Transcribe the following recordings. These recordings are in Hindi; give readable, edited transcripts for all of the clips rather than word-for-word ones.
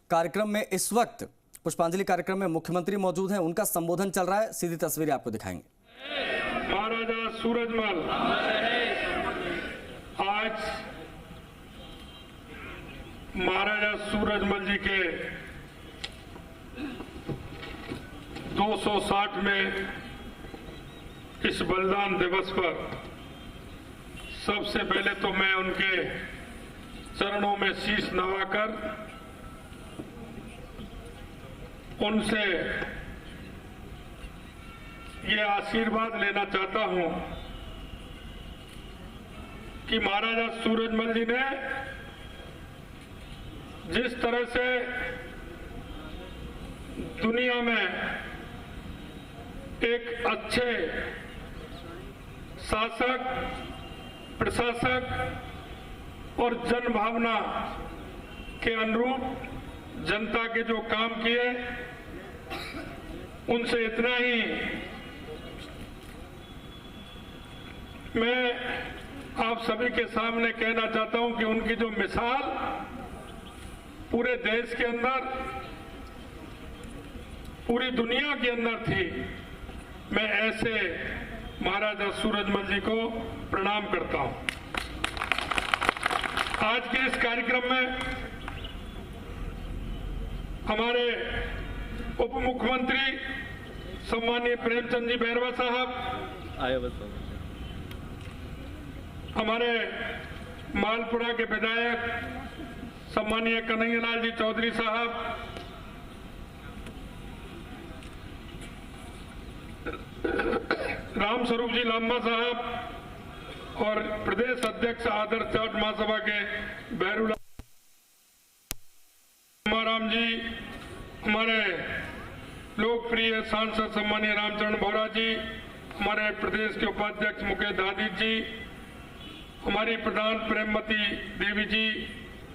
कार्यक्रम में इस वक्त पुष्पांजलि कार्यक्रम में मुख्यमंत्री मौजूद हैं, उनका संबोधन चल रहा है। सीधी तस्वीरें आपको दिखाएंगे। महाराजा सूरजमल आज महाराजा सूरजमल जी के 260 में इस बलिदान दिवस पर सबसे पहले तो मैं उनके चरणों में शीश नवाकर उनसे ये आशीर्वाद लेना चाहता हूं कि महाराजा सूरजमल जी ने जिस तरह से दुनिया में एक अच्छे शासक, प्रशासक और जनभावना के अनुरूप जनता के जो काम किए, उनसे इतना ही मैं आप सभी के सामने कहना चाहता हूं कि उनकी जो मिसाल पूरे देश के अंदर, पूरी दुनिया के अंदर थी, मैं ऐसे महाराजा सूरजमल जी को प्रणाम करता हूं। आज के इस कार्यक्रम में हमारे उप मुख्यमंत्री सम्मानीय प्रेमचंद जी बैरवा साहब, हमारे मालपुरा के विधायक सम्मानीय कन्हैयालाल जी चौधरी साहब, रामस्वरूप जी लांबा साहब और प्रदेश अध्यक्ष आदर्श जाट महासभा के बैरूला राम जी, हमारे लोकप्रिय सांसद सम्मानीय रामचरण बोहरा जी, हमारे प्रदेश के उपाध्यक्ष मुकेश दादित जी, हमारी प्रधान प्रेमवती देवी जी,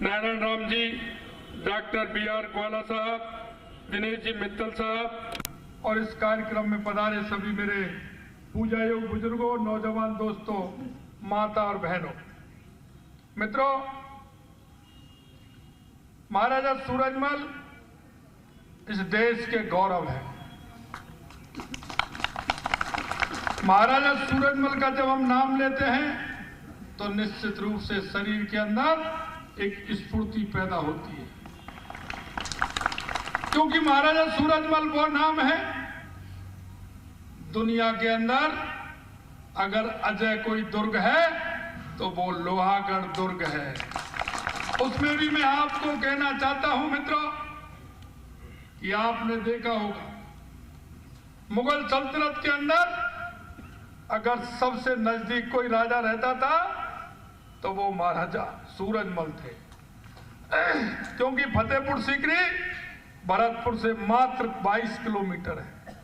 नारायण राम जी, डॉक्टर BR ग्वाला साहब, दिनेश जी मित्तल साहब और इस कार्यक्रम में पधारे सभी मेरे पूजा योग बुजुर्गों, नौजवान दोस्तों, माता और बहनों, मित्रों, महाराजा सूरजमल इस देश के गौरव है। महाराजा सूरजमल का जब हम नाम लेते हैं तो निश्चित रूप से शरीर के अंदर एक स्फूर्ति पैदा होती है, क्योंकि महाराजा सूरजमल वो नाम है दुनिया के अंदर अगर अजय कोई दुर्ग है तो वो लोहागढ़ दुर्ग है। उसमें भी मैं आपको कहना चाहता हूं मित्रों कि आपने देखा होगा मुगल सल्तनत के अंदर अगर सबसे नजदीक कोई राजा रहता था तो वो महाराजा सूरजमल थे, क्योंकि फतेहपुर सीकरी भरतपुर से मात्र 22 किलोमीटर है,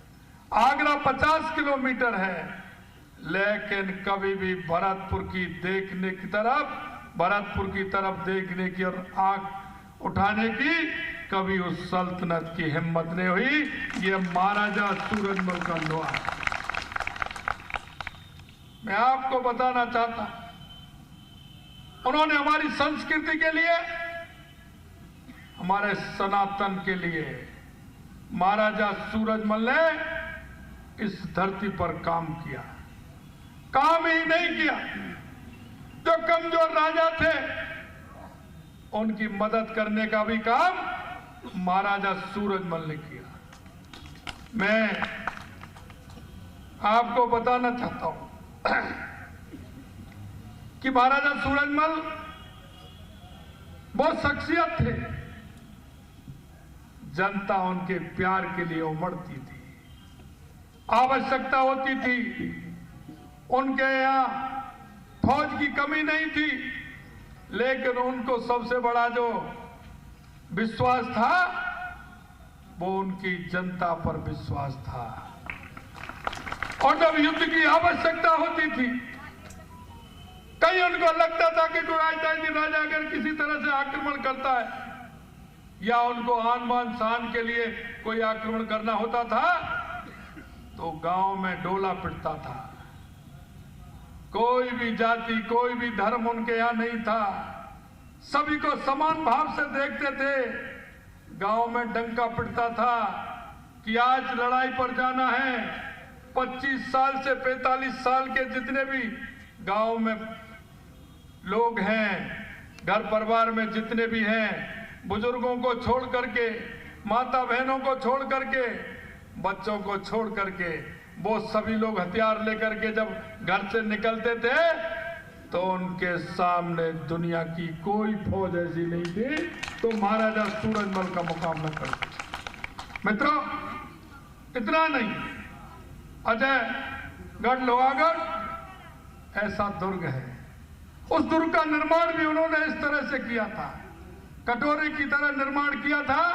आगरा 50 किलोमीटर है, लेकिन कभी भी भरतपुर की तरफ देखने की और आंख उठाने की कभी उस सल्तनत की हिम्मत नहीं हुई। ये महाराजा सूरजमल का लोहा है। मैं आपको बताना चाहता हूं, उन्होंने हमारी संस्कृति के लिए, हमारे सनातन के लिए, महाराजा सूरजमल ने इस धरती पर काम किया। काम ही नहीं किया, जो कमजोर राजा थे उनकी मदद करने का भी काम महाराजा सूरजमल ने किया। मैं आपको बताना चाहता हूं कि महाराजा सूरजमल बहुत शख्सियत थे, जनता उनके प्यार के लिए उमड़ती थी, आवश्यकता होती थी, उनके यहाँ फौज की कमी नहीं थी, लेकिन उनको सबसे बड़ा जो विश्वास था वो उनकी जनता पर विश्वास था। और जब युद्ध की आवश्यकता होती थी, कहीं उनको लगता था कि कोई आइताई राजा अगर किसी तरह से आक्रमण करता है या उनको आन बान शान के लिए कोई आक्रमण करना होता था तो गांव में डोला पिटता था। कोई भी जाति, कोई भी धर्म उनके यहाँ नहीं था, सभी को समान भाव से देखते थे। गांव में डंका पिटता था कि आज लड़ाई पर जाना है। 25 साल से 45 साल के जितने भी गांव में लोग हैं, घर परिवार में जितने भी हैं, बुजुर्गों को छोड़ करके, माता बहनों को छोड़ करके, बच्चों को छोड़ करके, वो सभी लोग हथियार लेकर के जब घर से निकलते थे तो उनके सामने दुनिया की कोई फौज ऐसी नहीं थी तो महाराजा सूरजमल का मुकाबला करते। मित्रों, इतना नहीं, अजयगढ़ लोहागढ़ ऐसा दुर्ग है। उस दुर्ग का निर्माण भी उन्होंने इस तरह से किया था, कटोरे की तरह निर्माण किया था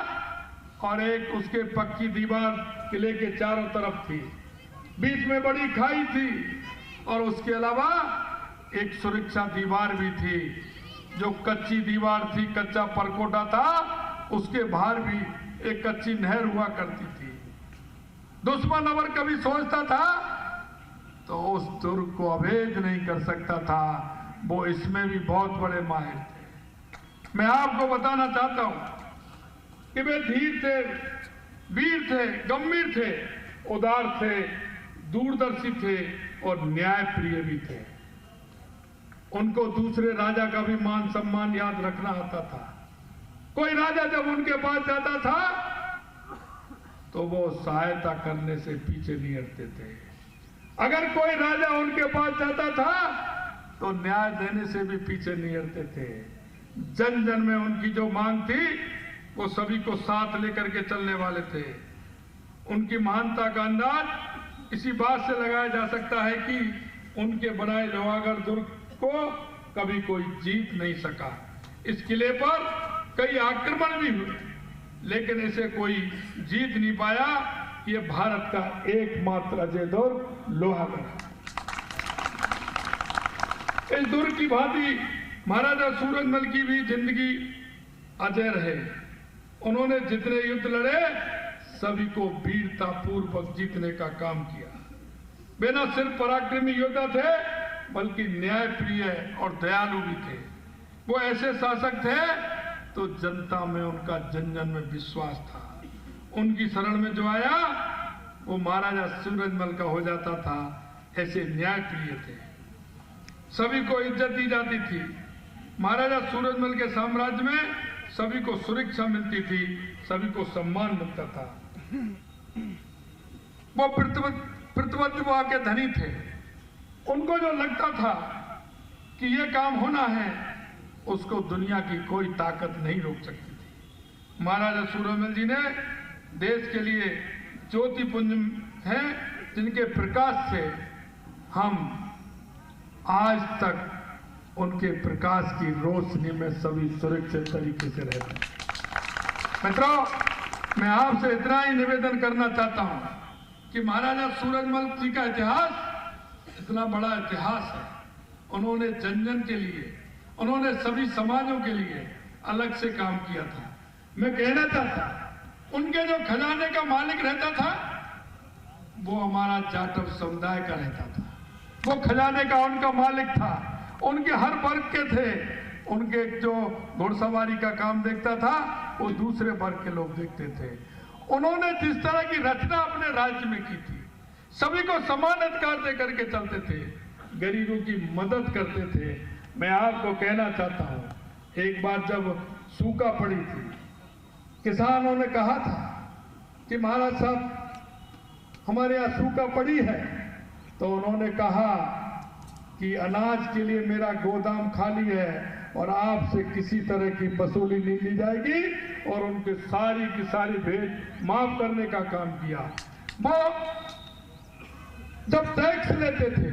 और एक उसके पक्की दीवार किले के चारों तरफ थी, बीच में बड़ी खाई थी और उसके अलावा एक सुरक्षा दीवार भी थी जो कच्ची दीवार थी, कच्चा परकोटा था, उसके बाहर भी एक कच्ची नहर हुआ करती थी। दुश्मन अगर कभी सोचता था तो उस दुर्ग को अभेद नहीं कर सकता था, वो इसमें भी बहुत बड़े माहिर थे। मैं आपको बताना चाहता हूं कि वे धीर थे, वीर थे, गंभीर थे, उदार थे, दूरदर्शी थे और न्यायप्रिय भी थे। उनको दूसरे राजा का भी मान सम्मान याद रखना आता था। कोई राजा जब उनके पास जाता था तो वो सहायता करने से पीछे नहीं हटते थे। अगर कोई राजा उनके पास जाता था तो न्याय देने से भी पीछे नहीं हटते थे। जन जन में उनकी जो मांग थी वो सभी को साथ लेकर के चलने वाले थे। उनकी महानता का अंदाज इसी बात से लगाया जा सकता है कि उनके बनाए लोहागढ़ दुर्ग को कभी कोई जीत नहीं सका। इस किले पर कई आक्रमण भी हुए लेकिन इसे कोई जीत नहीं पाया। ये भारत का एकमात्र अजय दुर्ग लोहागढ़। इस दुर्ग की भांति महाराजा सूरजमल की भी जिंदगी अजय रहे। उन्होंने जितने युद्ध लड़े सभी को वीरता पूर्वक जीतने का काम किया। वे न सिर्फ पराक्रमी योद्धा थे बल्कि न्यायप्रिय और दयालु भी थे। वो ऐसे शासक थे तो जनता में उनका जन जन में विश्वास था। उनकी शरण में जो आया वो महाराजा सूरजमल का हो जाता था। ऐसे न्यायप्रिय थे, सभी को इज्जत दी जाती थी। महाराजा सूरजमल के साम्राज्य में सभी को सुरक्षा मिलती थी, सभी को सम्मान मिलता था। वो प्रतिबद्धता के धनी थे। उनको जो लगता था कि ये काम होना है उसको दुनिया की कोई ताकत नहीं रोक सकती थी। महाराजा सूरजमल जी ने देश के लिए ज्योतिपुंज हैं जिनके प्रकाश से हम आज तक उनके प्रकाश की रोशनी में सभी सुरक्षित तरीके से रहते हैं। मित्रों, मैं आपसे इतना ही निवेदन करना चाहता हूं कि महाराजा सूरजमल जी का इतिहास इतना बड़ा इतिहास है। उन्होंने जन जन के लिए, उन्होंने सभी समाजों के लिए अलग से काम किया था। मैं कहना चाहता, उनके जो खजाने का मालिक रहता था वो हमारा जाटव समुदाय का रहता था। वो खजाने का उनका मालिक था। उनके हर वर्ग के थे। उनके जो घुड़सवारी का काम देखता था वो दूसरे वर्ग के लोग देखते थे। उन्होंने जिस तरह की रचना अपने राज्य में की थी, सभी को समान अधिकार दे करके चलते थे, गरीबों की मदद करते थे। मैं आपको कहना चाहता हूं, एक बार जब सूखा पड़ी थी, किसानों ने कहा था कि महाराज साहब हमारे यहाँ सूखा पड़ी है, तो उन्होंने कहा कि अनाज के लिए मेरा गोदाम खाली है और आपसे किसी तरह की वसूली नहीं ली जाएगी और उनके सारी की सारी भेंट माफ करने का काम किया। वो जब टैक्स लेते थे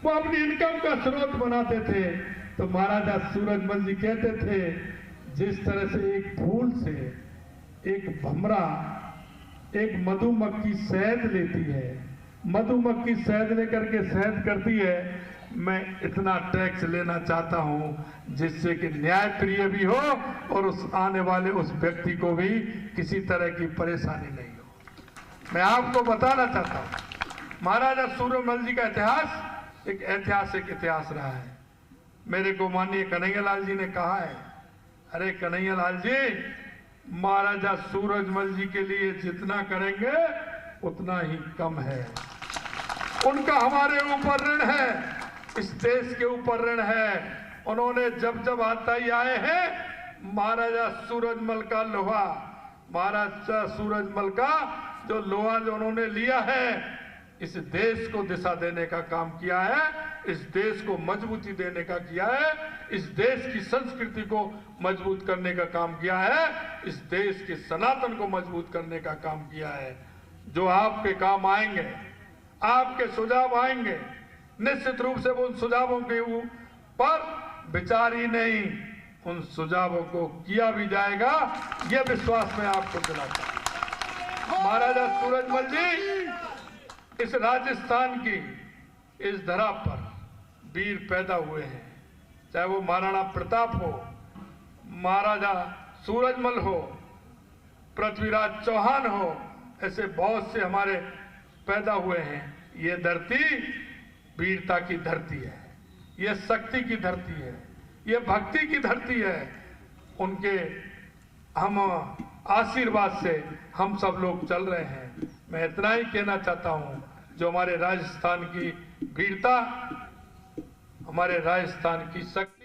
वो अपनी इनकम का स्रोत बनाते थे। तो महाराजा सूरजमल जी कहते थे जिस तरह से एक फूल से एक भमरा एक मधुमक्खी शहद लेती है, मधुमक्खी शहद लेकर के शहद करती है, मैं इतना टैक्स लेना चाहता हूं जिससे कि न्याय प्रिय भी हो और उस आने वाले उस व्यक्ति को भी किसी तरह की परेशानी नहीं हो। मैं आपको बताना चाहता हूं महाराजा सूरजमल जी का इतिहास एक ऐतिहासिक इतिहास रहा है। मेरे को माननीय कन्हैयालाल जी ने कहा है, अरे कन्हैयालाल जी, महाराजा सूरजमल जी के लिए जितना करेंगे उतना ही कम है। उनका हमारे ऊपर ऋण है, इस देश के ऊपर ऋण है। उन्होंने जब जब आताई आए हैं, महाराजा सूरजमल का लोहा, महाराजा सूरजमल का जो लोहा जो उन्होंने लिया है, इस देश को दिशा देने का काम किया है, इस देश को मजबूती देने का किया है, इस देश की संस्कृति को मजबूत करने का काम किया है, इस देश के सनातन को मजबूत करने का काम किया है। जो आपके काम आएंगे, आपके सुझाव आएंगे, निश्चित रूप से उन सुझावों के ऊपर विचार ही नहीं, उन सुझावों को किया भी जाएगा, यह विश्वास मैं आपको दिलाता हूं। महाराजा सूरजमल जी इस राजस्थान की इस धरा पर वीर पैदा हुए हैं, चाहे वो महाराणा प्रताप हो, महाराजा सूरजमल हो, पृथ्वीराज चौहान हो, ऐसे बहुत से हमारे पैदा हुए हैं। ये धरती वीरता की धरती है, ये शक्ति की धरती है, ये भक्ति की धरती है। उनके हम आशीर्वाद से हम सब लोग चल रहे हैं। मैं इतना ही कहना चाहता हूं, जो हमारे राजस्थान की वीरता, हमारे राजस्थान की शक्ति